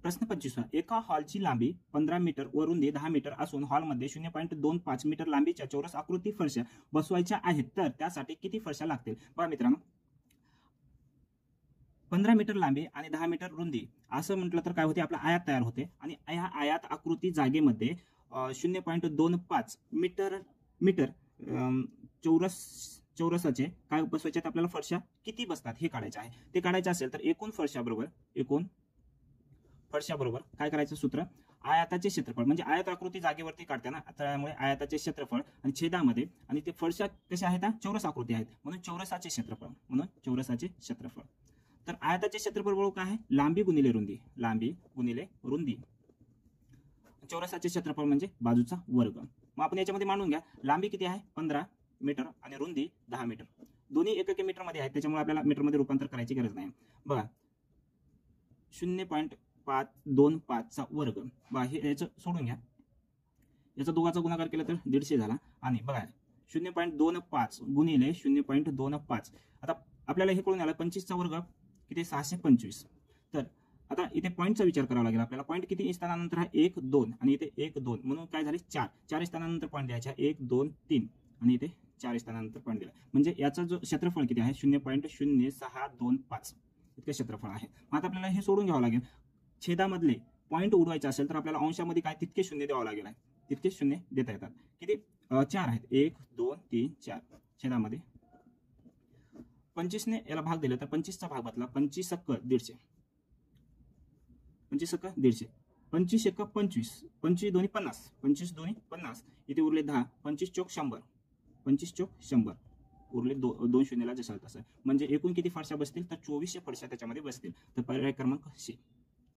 प्रश्न 25 एका हॉलची लांबी 15 मीटर व रुंदी 10 मीटर असून हॉलमध्ये 0.25 मीटर लांबीच्या चौरस आकृती फरशा बसवायच्या आहेत, तर त्यासाठी किती फरशा लागतील? बघा मित्रांनो, 15 मीटर लांबी आणि 10 मीटर रुंदी असं म्हटलं तर काय होते, आपला आयात तयार होते आणि या आयात आकृती जागेमध्ये 0.25 मीटर चौरसाचे काय बसवायचे आहेत आपल्याला फरशा किती बसतात हे काढायचे आहे. ते काढायचे असेल तर एकूण फरशा बरोबर काय करायचं सूत्र, आयताचे क्षेत्रफळ म्हणजे आयत आकृती जागेवरती काढते ना, त्यामुळे आयताचे क्षेत्रफळ आणि छेदामध्ये आणि ते फरशा कशा आहेत, चौरस आकृती आहेत म्हणून चौरसाचे क्षेत्रफळ. तर आयताचे क्षेत्रफळ बरोबर काय आहे, लांबी गुणिले रुंदी. चौरसाचे क्षेत्रफळ म्हणजे बाजूचा वर्ग. मग आपण याच्यामध्ये मांडून घ्या, लांबी किती आहे 15 मीटर आणि रुंदी 10 मीटर. दोन्ही एकके मीटर मध्ये आहेत, त्याच्यामुळे आपल्याला मीटर मध्ये रूपांतर करायची गरज नाही. बघा 0.525 चा वर्ग, बघा हे याचं सोडून घ्या, याचा दोघाचा गुणाकार केला तर 150 झाला. आणि बघा 0.25 गुणिले 0.25, आता आपल्याला हे कळून आलं 25 चा वर्ग किती 625. तर आता इथे पॉईंटचा विचार करावा लागेल आपल्याला. पॉईंट किती स्थानानंतर आहे 1 2 आणि इथे 1 2 म्हणून काय झाले 4 स्थानानंतर पॉईंट द्यायचा 1 2 3 आणि इथे 4 स्थानानंतर पॉईंट दिला, म्हणजे याचा जो क्षेत्रफळ किती आहे 0.0625 इतके क्षेत्रफळ आहे. मग आता आपल्याला हे सोडून घ्यावं लागेल, छेदामधले पॉईंट उडवायचे असेल तर आपल्याला अंशामध्ये काय तितके शून्य द्यावं लागेल आहे, तितके शून्य देता येतात. किती 4 आहेत 1 2 3 4 छेदामध्ये. 25 ने याला भाग दिला तर 25 चा भाग बदला 25 × 150, 25 × 150, 25 × 25, 25 दोन्ही 50, 25 दोन्ही 50, इथे उरले 10, 25 चौक 100, 25 चौक 100 उरले 2 शून्याला जसं तसं, म्हणजे एकूण किती फरशा बसतील तर 2400 फरशा त्याच्यामध्ये बसतील. तर पर्याय क्रमांक C.